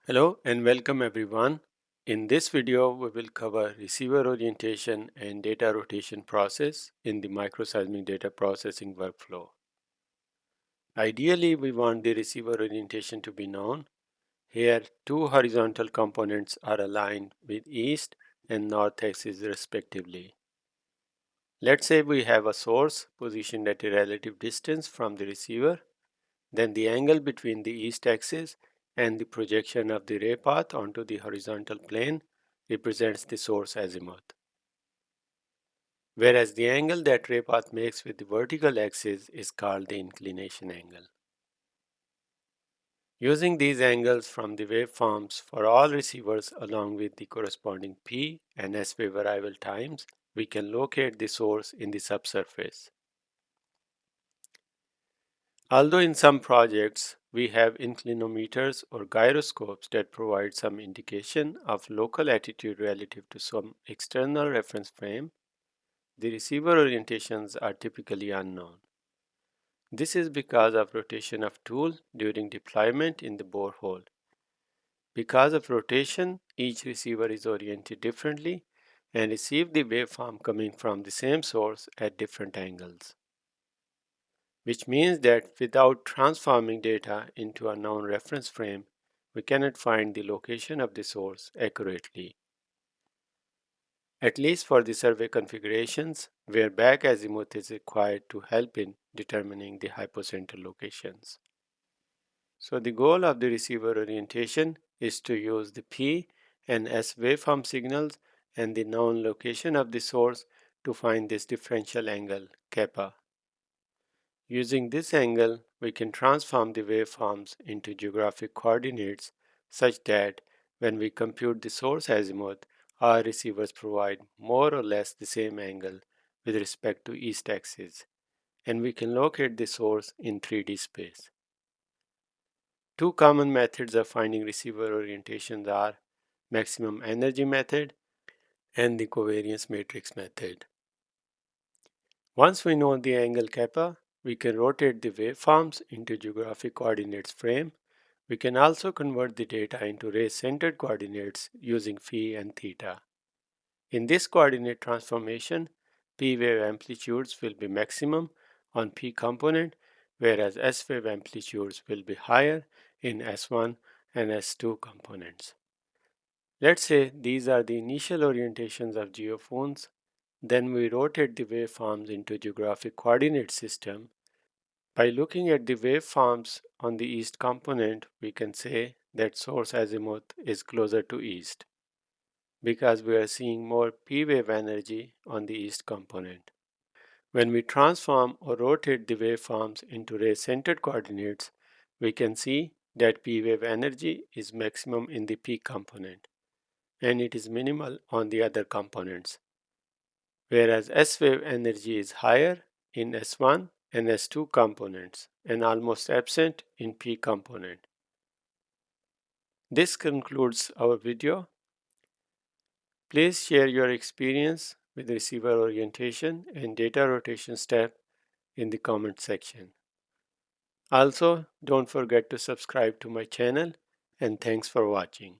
Hello and welcome everyone. In this video, we will cover receiver orientation and data rotation process in the microseismic data processing workflow. Ideally, we want the receiver orientation to be known. Here, two horizontal components are aligned with east and north axis respectively. Let's say we have a source positioned at a relative distance from the receiver. Then the angle between the east axis and the projection of the ray path onto the horizontal plane represents the source azimuth. Whereas the angle that ray path makes with the vertical axis is called the inclination angle. Using these angles from the waveforms for all receivers along with the corresponding P and S wave arrival times, we can locate the source in the subsurface. Although in some projects we have inclinometers or gyroscopes that provide some indication of local attitude relative to some external reference frame, the receiver orientations are typically unknown. This is because of rotation of tool during deployment in the borehole. Because of rotation, each receiver is oriented differently and receive the waveform coming from the same source at different angles, which means that without transforming data into a known reference frame, we cannot find the location of the source accurately, at least for the survey configurations where back-azimuth is required to help in determining the hypocentral locations. So the goal of the receiver orientation is to use the P and S waveform signals and the known location of the source to find this differential angle kappa. Using this angle, we can transform the waveforms into geographic coordinates such that when we compute the source azimuth, our receivers provide more or less the same angle with respect to east axis, and we can locate the source in 3D space. Two common methods of finding receiver orientations are maximum energy method and the covariance matrix method. Once we know the angle kappa, we can rotate the waveforms into geographic coordinates frame. We can also convert the data into ray-centered coordinates using phi and theta. In this coordinate transformation, P wave amplitudes will be maximum on P component, whereas S wave amplitudes will be higher in S1 and S2 components. Let's say these are the initial orientations of geophones. Then we rotate the waveforms into geographic coordinate system. By looking at the waveforms on the east component, we can say that source azimuth is closer to east because we are seeing more P wave energy on the east component. When we transform or rotate the waveforms into ray-centered coordinates, we can see that P wave energy is maximum in the P component and it is minimal on the other components, whereas S wave energy is higher in S1 and S2 components and almost absent in P component. This concludes our video. Please share your experience with receiver orientation and data rotation step in the comment section. Also, don't forget to subscribe to my channel and thanks for watching.